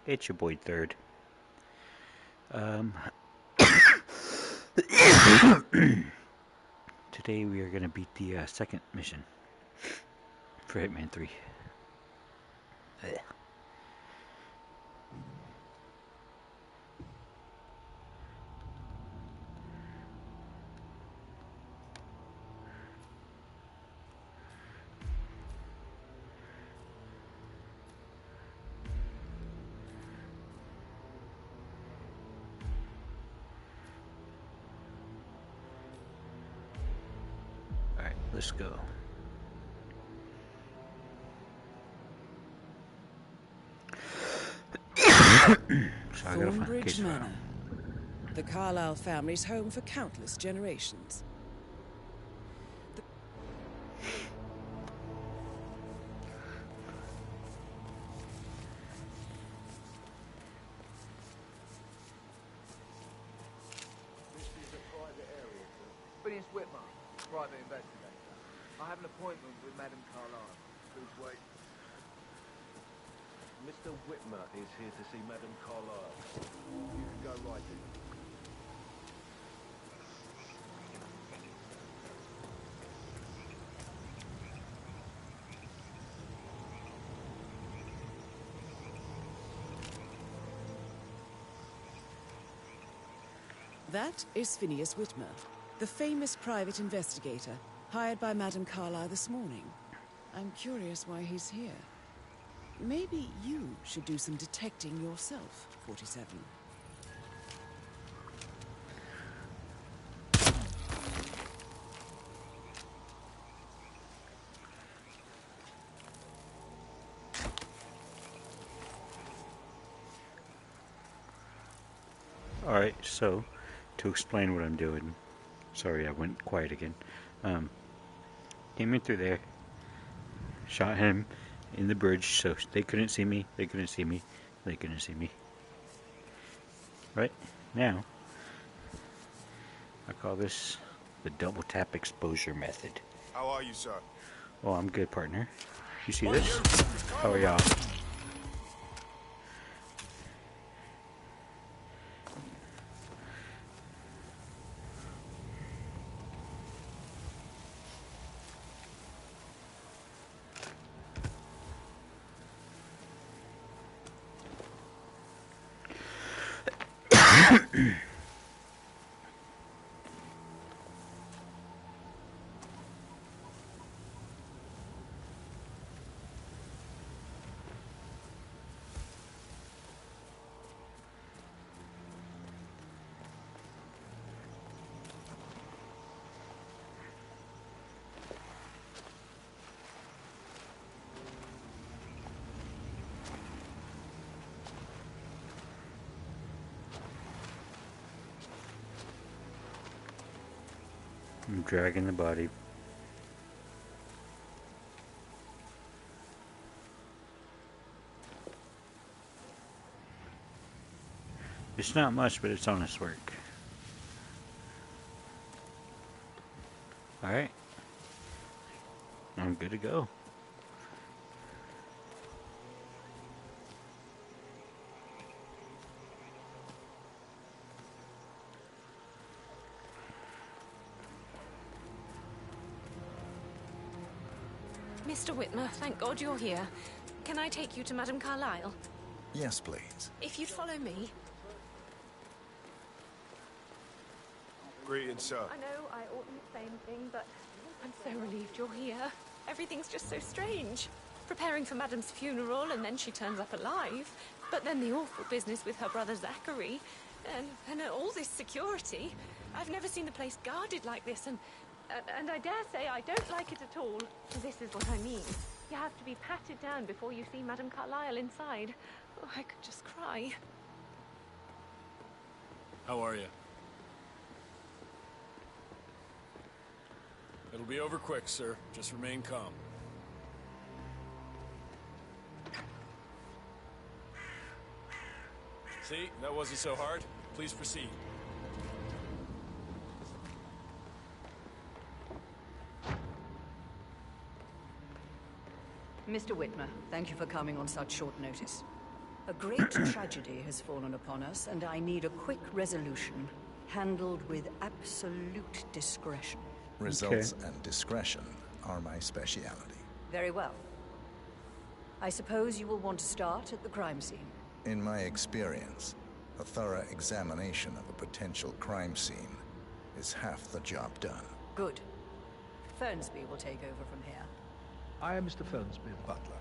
It's your boy Third. Today we are going to beat the second mission for Hitman 3. Alright, let's go. Thornbridge Manor. The Carlyle family's home for countless generations. This is a private area, sir. Phineas Whitman, private investigator. I have an appointment with Madame Carlyle. Please wait. Mr. Whitmer is here to see Madame Carlyle. You can go right in. That is Phineas Whitmer, the famous private investigator hired by Madame Carlyle this morning. I'm curious why he's here. Maybe you should do some detecting yourself, 47. Alright, so to explain what I'm doing, sorry I went quiet again. Came in through there, shot him in the bridge so they couldn't see me, they couldn't see me, they couldn't see me. Right now, I call this the double tap exposure method. How are you, sir? Oh, I'm good, partner. You see this? How are y'all? I'm dragging the body. It's not much, but it's honest work. Alright. I'm good to go. Mr. Whitmer, thank God you're here. Can I take you to Madame Carlyle? Yes, please. If you'd follow me. Greetings, sir. I know I oughtn't say anything, but I'm so relieved you're here. Everything's just so strange. Preparing for Madame's funeral, and then she turns up alive. But then the awful business with her brother Zachary. And all this security. I've never seen the place guarded like this, and I dare say I don't like it at all. This is what I mean. You have to be patted down before you see Madame Carlyle inside. Oh, I could just cry. How are you? It'll be over quick, sir. Just remain calm. See? That wasn't so hard. Please proceed. Mr. Whitmer, thank you for coming on such short notice. A great tragedy has fallen upon us, and I need a quick resolution, handled with absolute discretion. Results and discretion are my speciality. Very well. I suppose you will want to start at the crime scene. In my experience, a thorough examination of a potential crime scene is half the job done. Good. Fernsby will take over from here. I am Mr. Fernsby, the butler.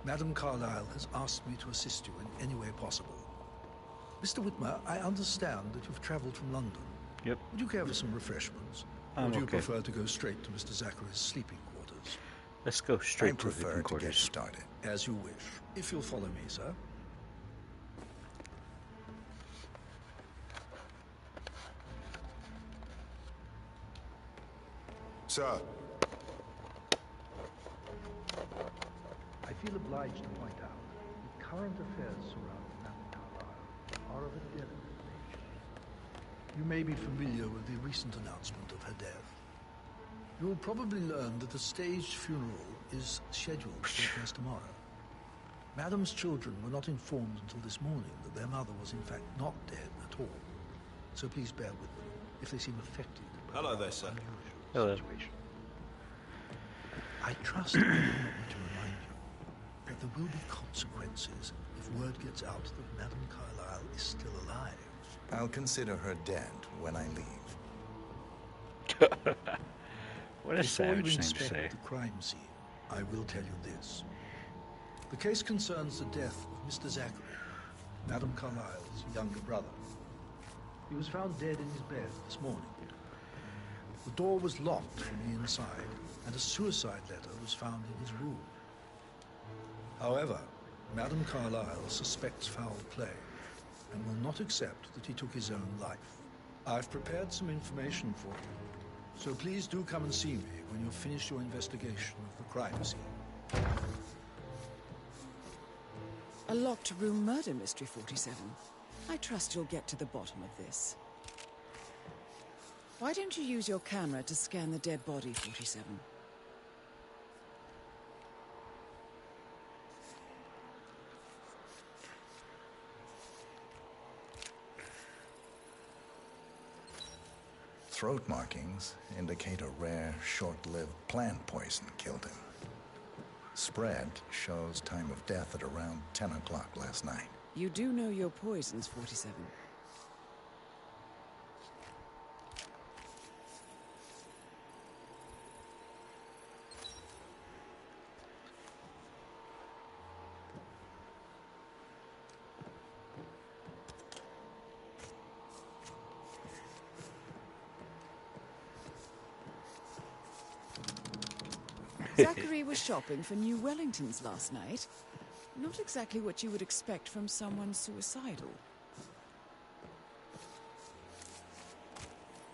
Madame Carlyle has asked me to assist you in any way possible. Mr. Whitmer, I understand that you've traveled from London. Yep. Would you care for some refreshments? Or do you prefer to go straight to Mr. Zachary's sleeping quarters? Let's go straight to the sleeping quarters. Get started. As you wish. If you'll follow me, sir. Sir. I feel obliged to point out that current affairs surrounding Madame Carlyle are of a delicate nature. You may be familiar with the recent announcement of her death. You will probably learn that a staged funeral is scheduled to take place tomorrow. Madame's children were not informed until this morning that their mother was in fact not dead at all. So please bear with them if they seem affected by Hello there, sir. Hello. Situation. I trust I do not need to remind you that there will be consequences if word gets out that Madame Carlyle is still alive. I'll consider her dead when I leave. What a savage thing to say. Before you inspect the crime scene, I will tell you this. The case concerns the death of Mr. Zachary, Madame Carlyle's younger brother. He was found dead in his bed this morning. The door was locked from the inside, and a suicide letter was found in his room. However, Madame Carlyle suspects foul play and will not accept that he took his own life. I've prepared some information for you, so please do come and see me when you've finished your investigation of the crime scene. A locked room murder mystery, 47. I trust you'll get to the bottom of this. Why don't you use your camera to scan the dead body, 47? Throat markings indicate a rare, short-lived plant poison killed him. Spread shows time of death at around 10 o'clock last night. You do know your poisons, 47. Zachary was shopping for new Wellingtons last night. Not exactly what you would expect from someone suicidal.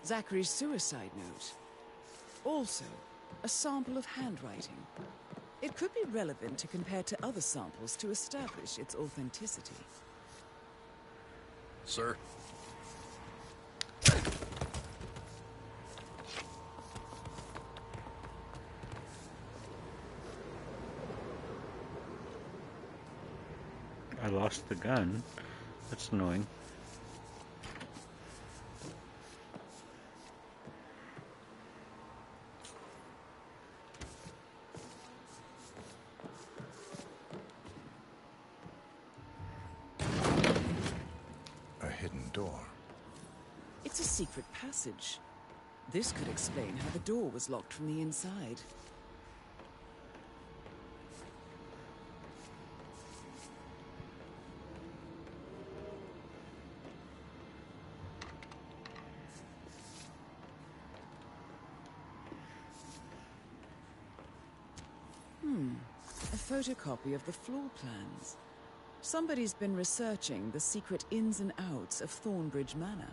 Zachary's suicide note. Also, a sample of handwriting. It could be relevant to compare to other samples to establish its authenticity. Sir? I lost the gun. That's annoying. A hidden door. It's a secret passage. This could explain how the door was locked from the inside. A photocopy of the floor plans. Somebody's been researching the secret ins and outs of Thornbridge Manor.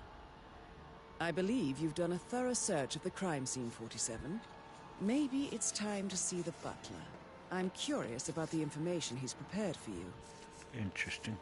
I believe you've done a thorough search of the crime scene, 47. Maybe it's time to see the butler. I'm curious about the information he's prepared for you. Interesting.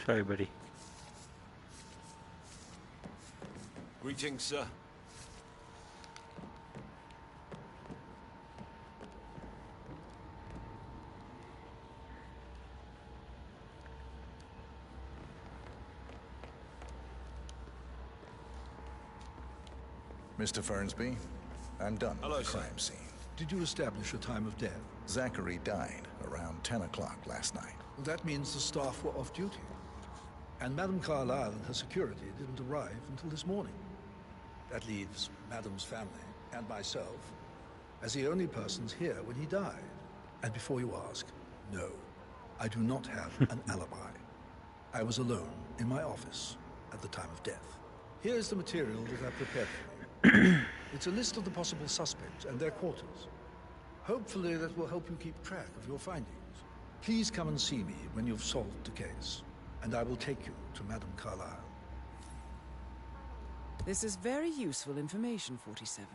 Sorry, buddy. Greetings, sir. Mr. Fernsby, I'm done Hello, with the sir. crime scene. Did you establish a time of death? Zachary died around 10 o'clock last night. Well, that means the staff were off duty. And Madame Carlyle and her security didn't arrive until this morning. That leaves Madame's family and myself as the only persons here when he died. And before you ask, no, I do not have an alibi. I was alone in my office at the time of death. Here's the material that I prepared for you. It's a list of the possible suspects and their quarters. Hopefully that will help you keep track of your findings. Please come and see me when you've solved the case, and I will take you to Madame Carlyle. This is very useful information, 47.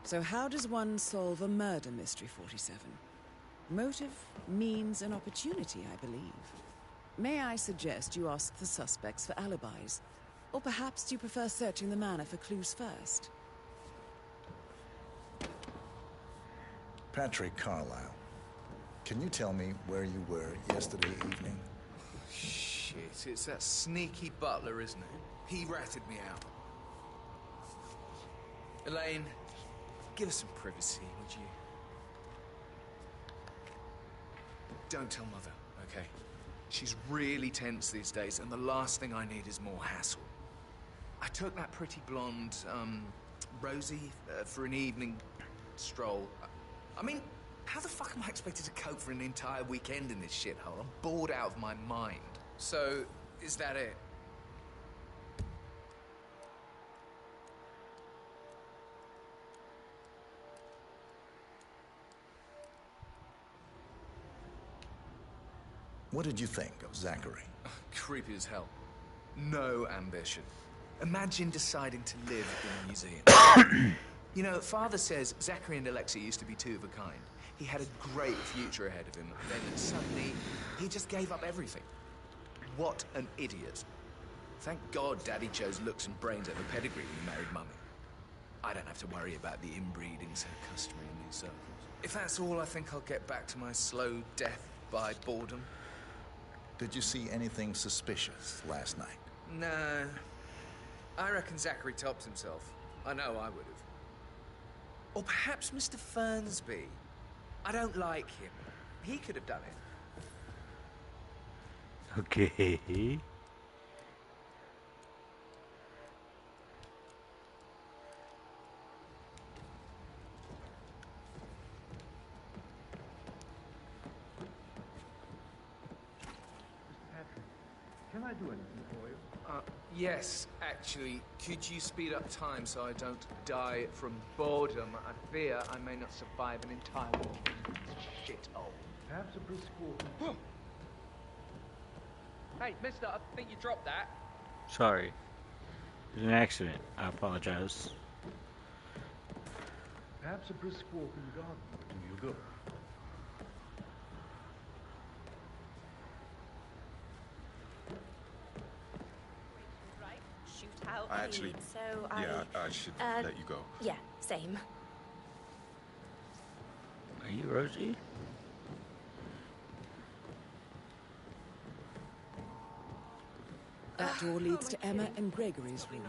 So how does one solve a murder mystery, 47? Motive, means, and opportunity, I believe. May I suggest you ask the suspects for alibis? Or perhaps do you prefer searching the manor for clues first? Patrick Carlyle, can you tell me where you were yesterday evening? Shit, it's that sneaky butler, isn't it? He ratted me out. Elaine, give us some privacy, would you? Don't tell Mother, okay? She's really tense these days, and the last thing I need is more hassle. I took that pretty blonde, Rosie, for an evening stroll. I mean, how the fuck am I expected to cope for an entire weekend in this shithole? I'm bored out of my mind. So, is that it? What did you think of Zachary? Creepy as hell. No ambition. Imagine deciding to live in a museum. You know, Father says Zachary and Alexa used to be two of a kind. He had a great future ahead of him. Then suddenly, he just gave up everything. What an idiot. Thank God Daddy chose looks and brains over pedigree when he married Mummy. I don't have to worry about the inbreeding so customary in these circles. If that's all, I think I'll get back to my slow death by boredom. Did you see anything suspicious last night? No. I reckon Zachary tops himself. I know I would have. Or perhaps Mr. Fernsby. I don't like him. He could have done it. Okay. Can I do anything for you? Yes, actually. Could you speed up time so I don't die from boredom? I fear I may not survive an entire week. Shithole. Perhaps a brisk walk. Hey, mister, I think you dropped that. Sorry. It was an accident. I apologize. Perhaps a brisk walk in the garden would do you good. Shoot out. I actually... So yeah, I should let you go. Yeah, same. Are you Rosie? That door leads to Emma and Gregory's room.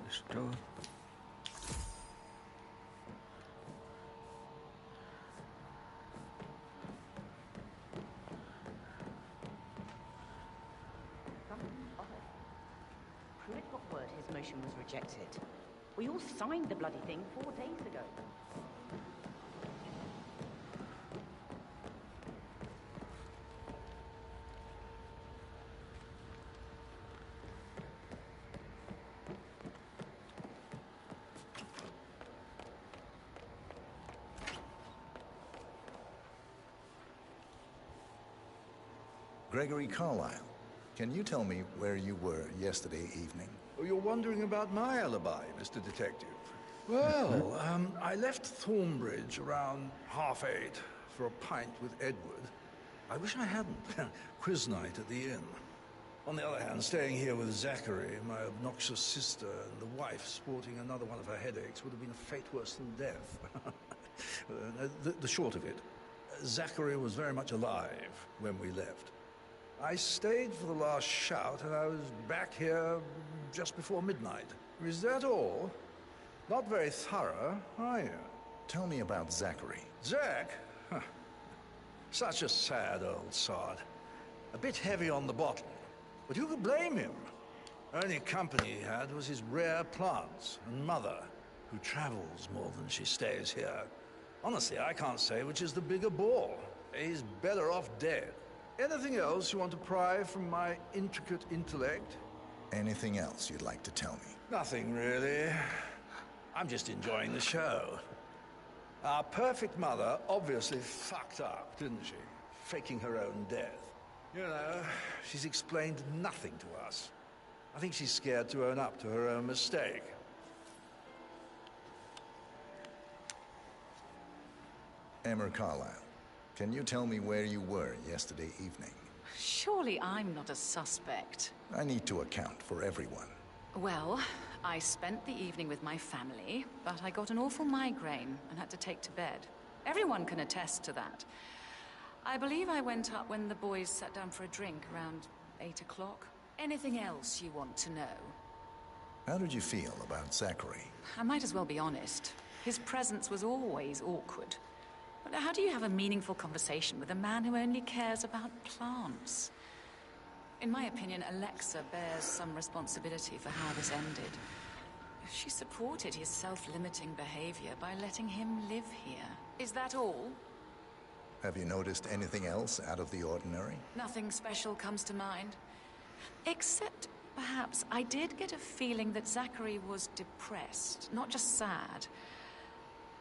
This door. Pruitt got word his motion was rejected. We all signed the bloody thing 4 days ago. Gregory Carlyle, can you tell me where you were yesterday evening? Oh, you're wondering about my alibi, Mr. Detective. Well, I left Thornbridge around 8:30 for a pint with Edward. I wish I hadn't. Quiz night at the inn. On the other hand, staying here with Zachary, my obnoxious sister, and the wife sporting another one of her headaches would have been a fate worse than death. The short of it, Zachary was very much alive when we left. I stayed for the last shout, and I was back here just before midnight. Is that all? Not very thorough, are you? Tell me about Zachary. Zach? Huh. Such a sad old sod. A bit heavy on the bottle. But who could blame him? Only company he had was his rare plants and mother, who travels more than she stays here. Honestly, I can't say which is the bigger bore. He's better off dead. Anything else you want to pry from my intricate intellect? Anything else you'd like to tell me? Nothing, really. I'm just enjoying the show. Our perfect mother obviously fucked up, didn't she? Faking her own death. You know, she's explained nothing to us. I think she's scared to own up to her own mistake. Emma Carlyle, can you tell me where you were yesterday evening? Surely I'm not a suspect. I need to account for everyone. Well, I spent the evening with my family, but I got an awful migraine and had to take to bed. Everyone can attest to that. I believe I went up when the boys sat down for a drink around 8 o'clock. Anything else you want to know? How did you feel about Zachary? I might as well be honest. His presence was always awkward. But how do you have a meaningful conversation with a man who only cares about plants? In my opinion, Alexa bears some responsibility for how this ended. She supported his self-limiting behavior by letting him live here. Is that all? Have you noticed anything else out of the ordinary? Nothing special comes to mind. Except, perhaps, I did get a feeling that Zachary was depressed, not just sad.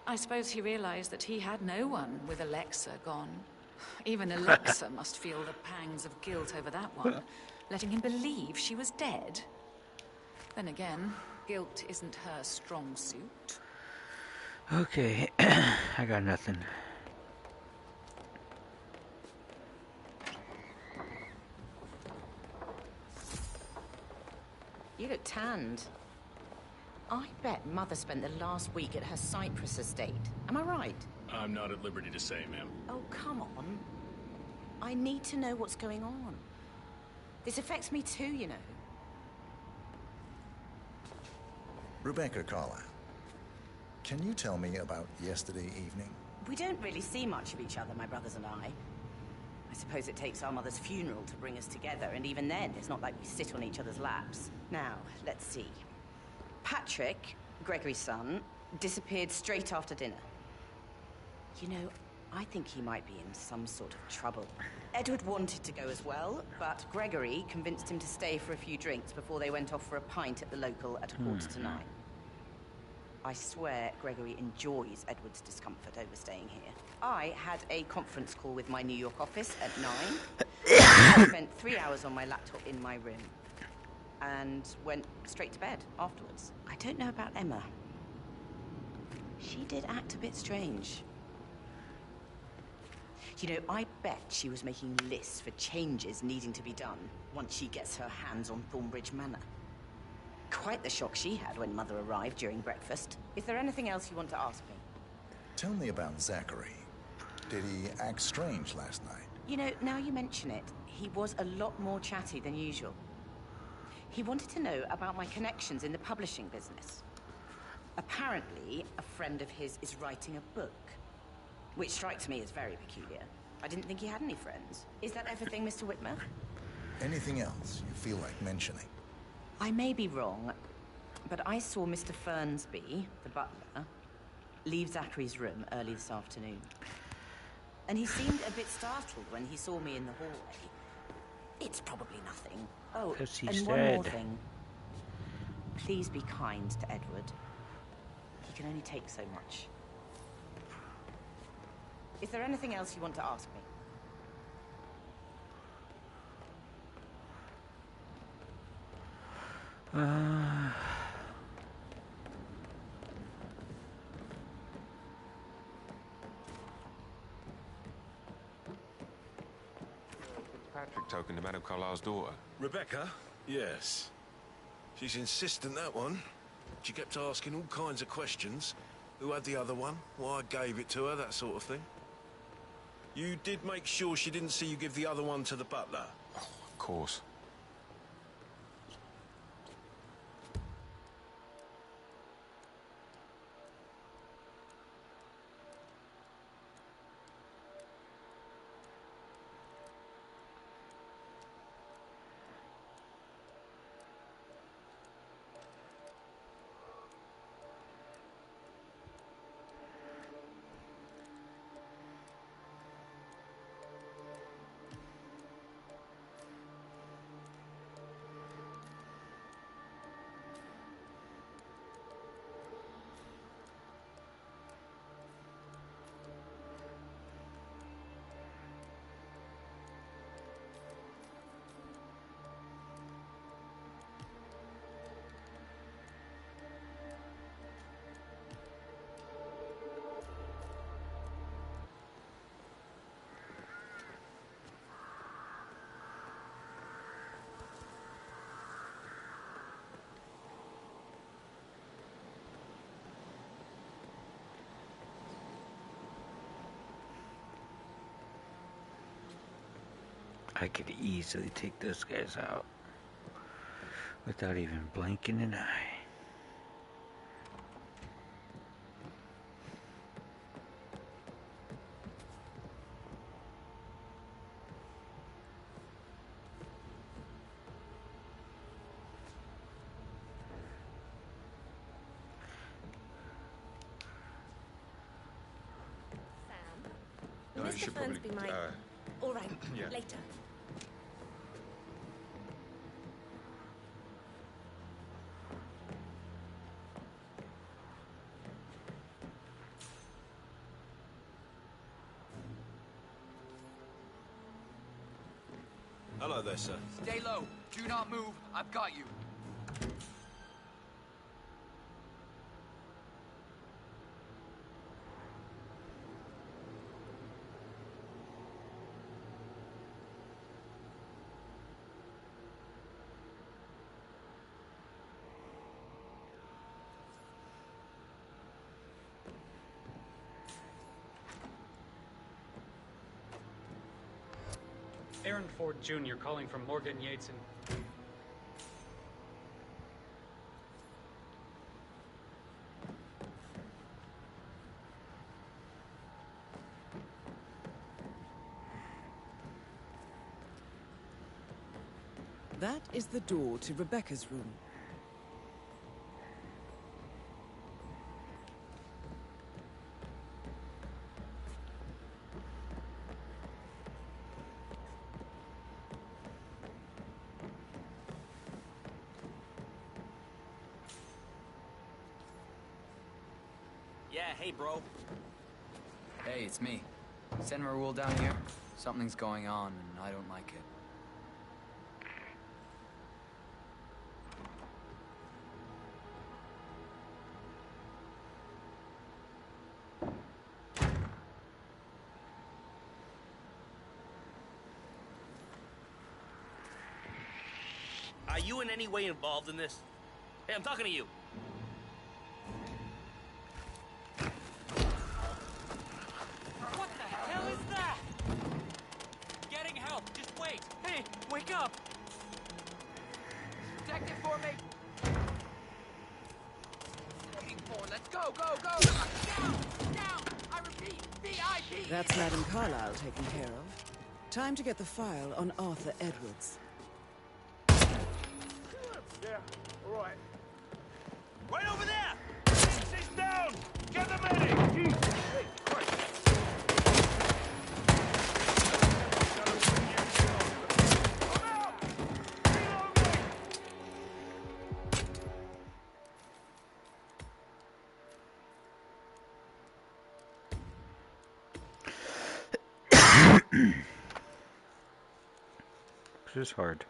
I suppose he realized that he had no one with Alexa gone. Even Alexa must feel the pangs of guilt over that one, letting him believe she was dead. Then again, guilt isn't her strong suit. Okay, I got nothing. You look tanned. I bet Mother spent the last week at her Cyprus estate. Am I right? I'm not at liberty to say, ma'am. Oh, come on. I need to know what's going on. This affects me too, you know. Rebecca Carlyle, can you tell me about yesterday evening? We don't really see much of each other, my brothers and I. I suppose it takes our mother's funeral to bring us together, and even then, it's not like we sit on each other's laps. Now, let's see. Patrick, Gregory's son, disappeared straight after dinner. You know, I think he might be in some sort of trouble. Edward wanted to go as well, but Gregory convinced him to stay for a few drinks before they went off for a pint at the local at 8:45. I swear Gregory enjoys Edward's discomfort over staying here. I had a conference call with my New York office at 9. I spent 3 hours on my laptop in my room and went straight to bed afterwards. I don't know about Emma. She did act a bit strange. You know, I bet she was making lists for changes needing to be done once she gets her hands on Thornbridge Manor. Quite the shock she had when Mother arrived during breakfast. Is there anything else you want to ask me? Tell me about Zachary. Did he act strange last night? You know, now you mention it, he was a lot more chatty than usual. He wanted to know about my connections in the publishing business. Apparently, a friend of his is writing a book, which strikes me as very peculiar. I didn't think he had any friends. Is that everything, Mr. Whitmer? Anything else you feel like mentioning? I may be wrong, but I saw Mr. Fernsby, the butler, leave Zachary's room early this afternoon. And he seemed a bit startled when he saw me in the hallway. It's probably nothing. Oh, and one more thing. Please be kind to Edward. He can only take so much. Is there anything else you want to ask me? Uh, Patrick token to Madame Carlyle's daughter. Rebecca? Yes. She's insistent, that one. She kept asking all kinds of questions. Who had the other one? Why I gave it to her, that sort of thing. You did make sure she didn't see you give the other one to the butler? Oh, of course. I could easily take those guys out without even blinking an eye. No, you Mr. should probably... Fernsby might... All right, yeah. later. Hello there, sir. Stay low. Do not move. I've got you. Aaron Ford Jr. calling from Morgan Yates and... That is the door to Rebecca's room. Yeah, hey, bro. Hey, it's me. Send Raoul down here. Something's going on, and I don't like it. Are you in any way involved in this? Hey, I'm talking to you. What the hell is that? Getting help. Just wait. Hey, wake up. Protect it for me. Looking for. Let's go, go, go. Down, down. I repeat, VIP. That's Madame Carlyle taken care of. Time to get the file on Arthur Edwards. Yeah, all right. Right over there! Six down! Get the medic! Hey, Christ. I'm out! Reload me! This is hard.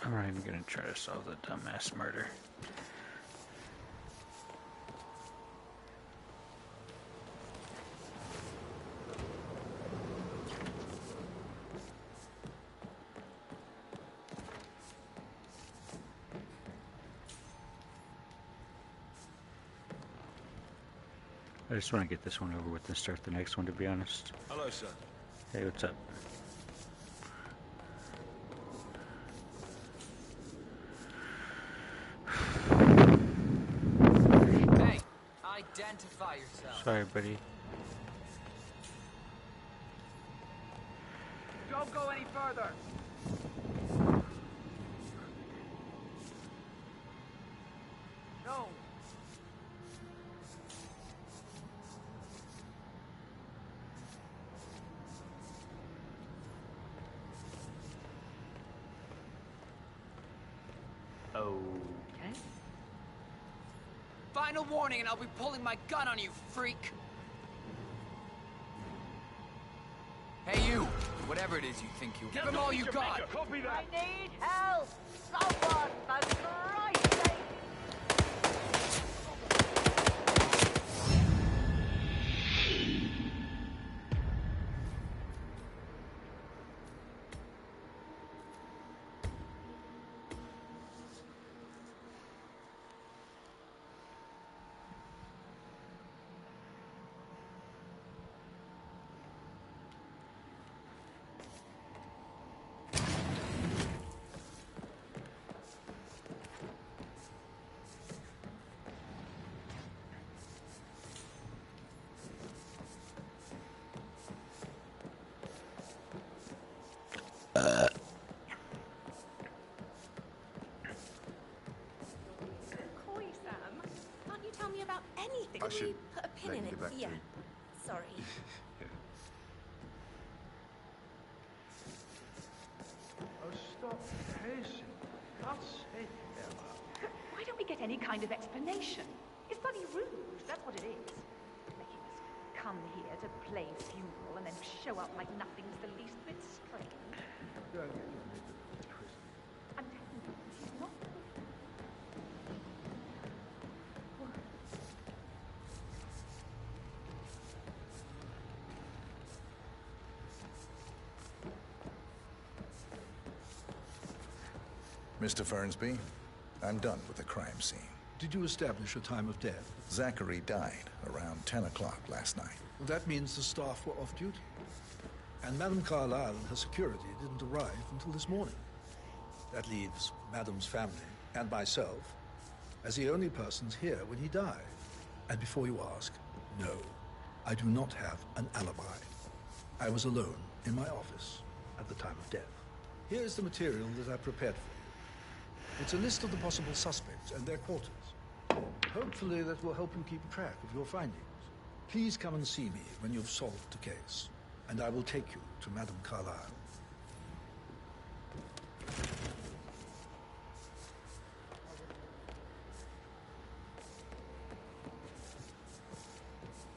I'm not even gonna try to solve the dumbass murder. I just want to get this one over with and start the next one, to be honest. Hello, sir. Hey, what's up? Hey, identify yourself. Sorry, buddy. Don't go any further. No. Okay. Final warning and I'll be pulling my gun on you, freak. Hey, you. Whatever it is you think you... Give him all you got. Copy that. I need help! Someone, for Christ's sake! Coy, Sam. Can't you tell me about anything? I should Put a pin let in you it. get back to Yeah. it. Sorry. Oh, stop pacing. God's sake, Emma. Why don't we get any kind of explanation? It's bloody rude, that's what it is. Making us come here to play funeral and then show up like nothing's the least bit strange. Don't get your nigger twisted. I'm telling you, she's not... Mr. Fernsby, I'm done with the crime scene. Did you establish a time of death? Zachary died around 10 o'clock last night. Well, that means the staff were off duty. And Madame Carlyle and her security didn't arrive until this morning. That leaves Madame's family and myself as the only persons here when he died. And before you ask, no, I do not have an alibi. I was alone in my office at the time of death. Here is the material that I prepared for you. It's a list of the possible suspects and their quarters. Hopefully that will help you keep track of your findings. Please come and see me when you've solved the case, and I will take you to Madame Carlyle.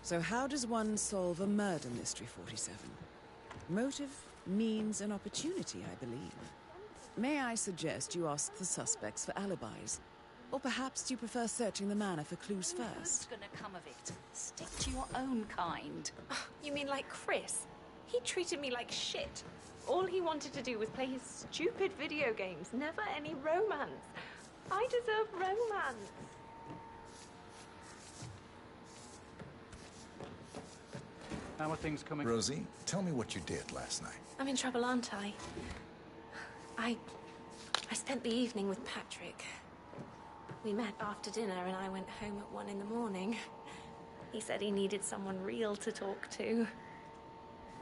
So how does one solve a murder mystery, 47? Motive, means, and opportunity, I believe. May I suggest you ask the suspects for alibis? Or perhaps do you prefer searching the manor for clues What's first? gonna come of it? Stick to your own kind. You mean like Chris? He treated me like shit. All he wanted to do was play his stupid video games, never any romance. I deserve romance. How are things coming? Rosie, tell me what you did last night. I'm in trouble, aren't I? I spent the evening with Patrick. We met after dinner and I went home at 1 in the morning. He said he needed someone real to talk to.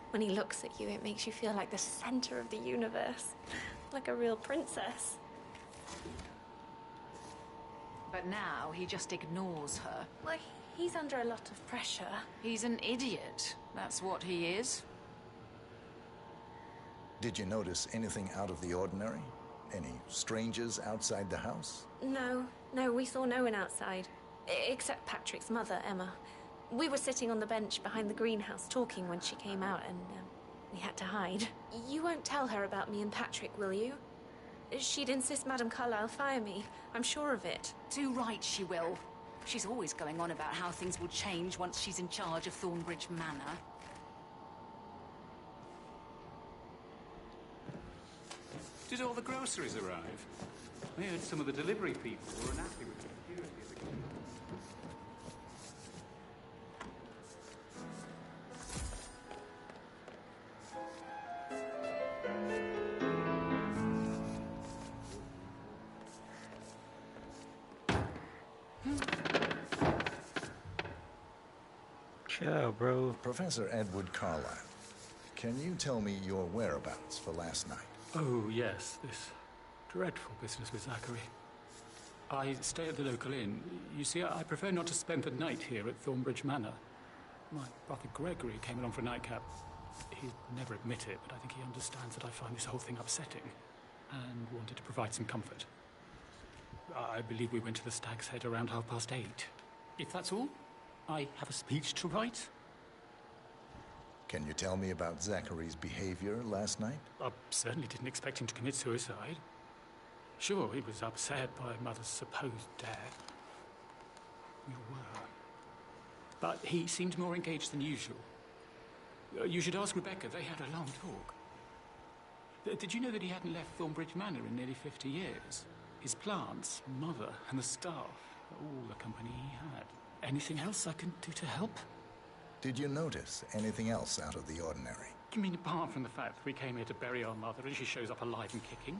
When he looks at you, it makes you feel like the center of the universe. Like a real princess. But now he just ignores her. Well, he's under a lot of pressure. He's an idiot. That's what he is. Did you notice anything out of the ordinary? Any strangers outside the house? No, we saw no one outside. Except Patrick's mother, Emma. We were sitting on the bench behind the greenhouse talking when she came out and we had to hide. You won't tell her about me and Patrick, will you? She'd insist Madame Carlyle fire me. I'm sure of it. Too right she will. She's always going on about how things will change once she's in charge of Thornbridge Manor. Did all the groceries arrive? I heard some of the delivery people were unhappy with the security of the kitchen. Ciao, bro. Professor Edward Carlyle, can you tell me your whereabouts for last night? Oh, yes, this dreadful business with Zachary. I stay at the local inn. You see, I prefer not to spend the night here at Thornbridge Manor. My brother Gregory came along for a nightcap. He'd never admit it, but I think he understands that I find this whole thing upsetting and wanted to provide some comfort. I believe we went to the Stag's Head around 8:30. If that's all, I have a speech to write. Can you tell me about Zachary's behavior last night? I certainly didn't expect him to commit suicide. Sure, he was upset by Mother's supposed death. We were. But he seemed more engaged than usual. You should ask Rebecca. They had a long talk. Did you know that he hadn't left Thornbridge Manor in nearly 50 years? His plants, Mother, and the staff, all the company he had. Anything else I can do to help? Did you notice anything else out of the ordinary? You mean apart from the fact that we came here to bury our mother and she shows up alive and kicking?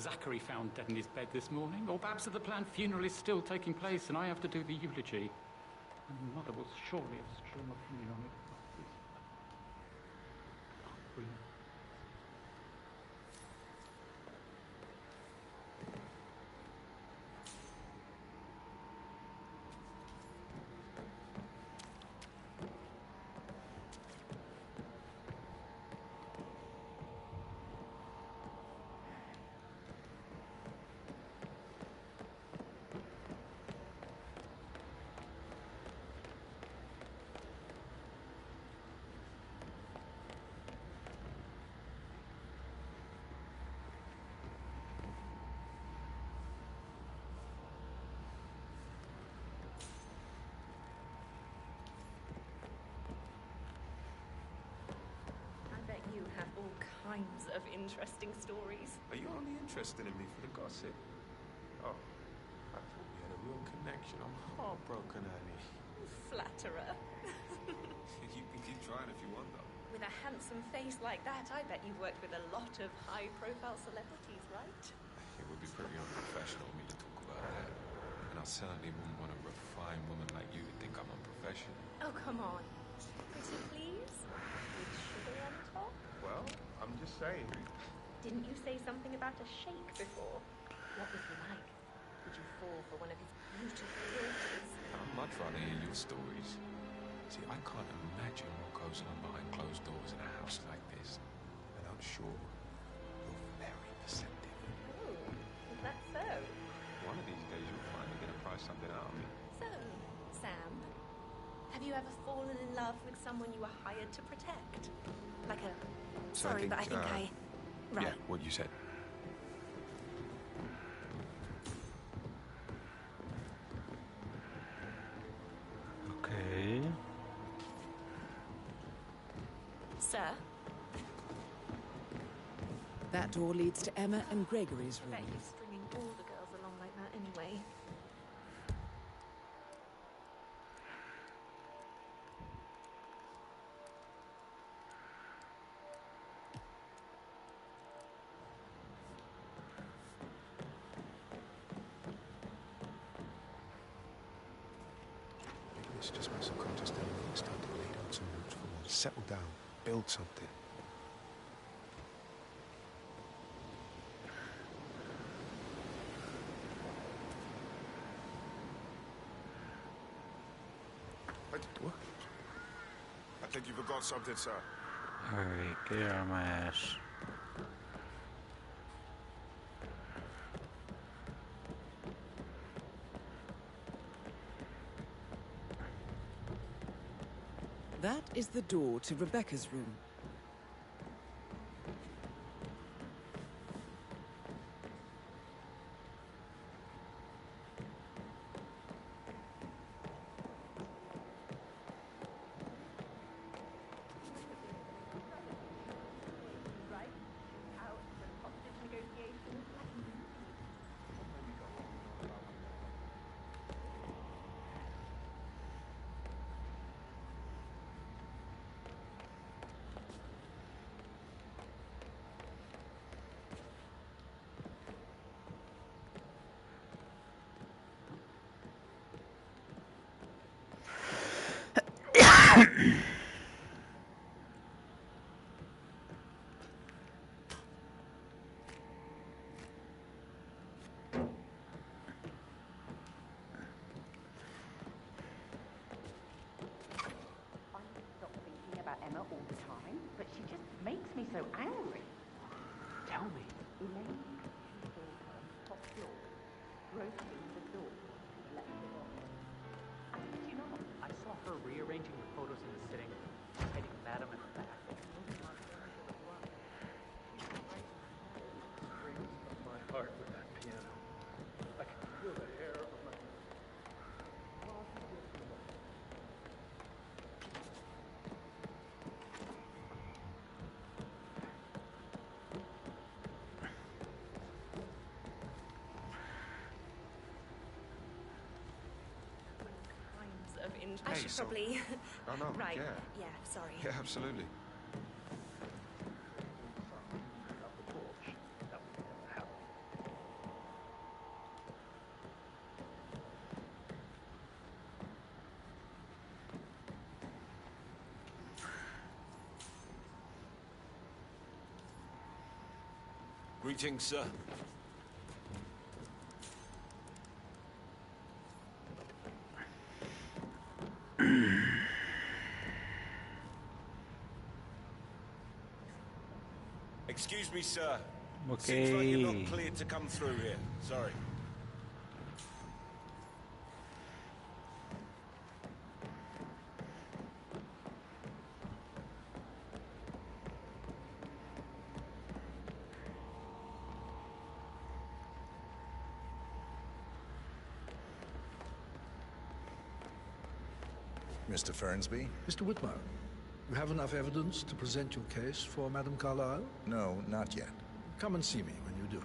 Zachary found dead in his bed this morning? Or perhaps that the planned funeral is still taking place and I have to do the eulogy? And Mother will surely have a strong opinion on it. You have all kinds of interesting stories. Are you only interested in me for the gossip? Oh, I thought we had a real connection. I'm heartbroken, Annie. Flatterer. You can keep trying if you want, though. With a handsome face like that, I bet you've worked with a lot of high-profile celebrities, right? It would be pretty unprofessional of me to talk about that. And I certainly wouldn't want a refined woman like you to think I'm unprofessional. Oh, come on. Pretty please? With sugar on top? Well, I'm just saying. Didn't you say something about a shake before? What was he like? Did you fall for one of his beautiful daughters? I'd much rather hear your stories. See, I can't imagine what goes on behind closed doors in a house like this. And I'm sure you're very perceptive. Oh, is that so? One of these days you'll finally get to pry something out of me. So, Sam, have you ever fallen in love with someone you were hired to protect? Like a... So Sorry, but I think Right. Yeah, what you said. Okay. Sir? That door leads to Emma and Gregory's I bet room. you're stringing all the girls along like that anyway. Maybe it's just my subconscious telling me it's time to lay down some roots for once. Settle down, build something. What? I think you forgot something, sir. Alright, get out of my ass. That is the door to Rebecca's room. time, but she just makes me so angry. Tell me. Elaine saw her top floor, broke in the door, and left it on. And did you not? I saw her rearranging the photos in the sitting room, hiding Madame at the back. Strings of my heart with that piano. I can feel the hair of my... Of Hey, I should so- probably... Oh, no, right. yeah. Sorry. Yeah, absolutely. Greetings, sir. Excuse me, sir. Seems like you're not cleared to come through here. Sorry. Mr. Fernsby? Mr. Whitman, you have enough evidence to present your case for Madame Carlyle? No, not yet. Come and see me when you do.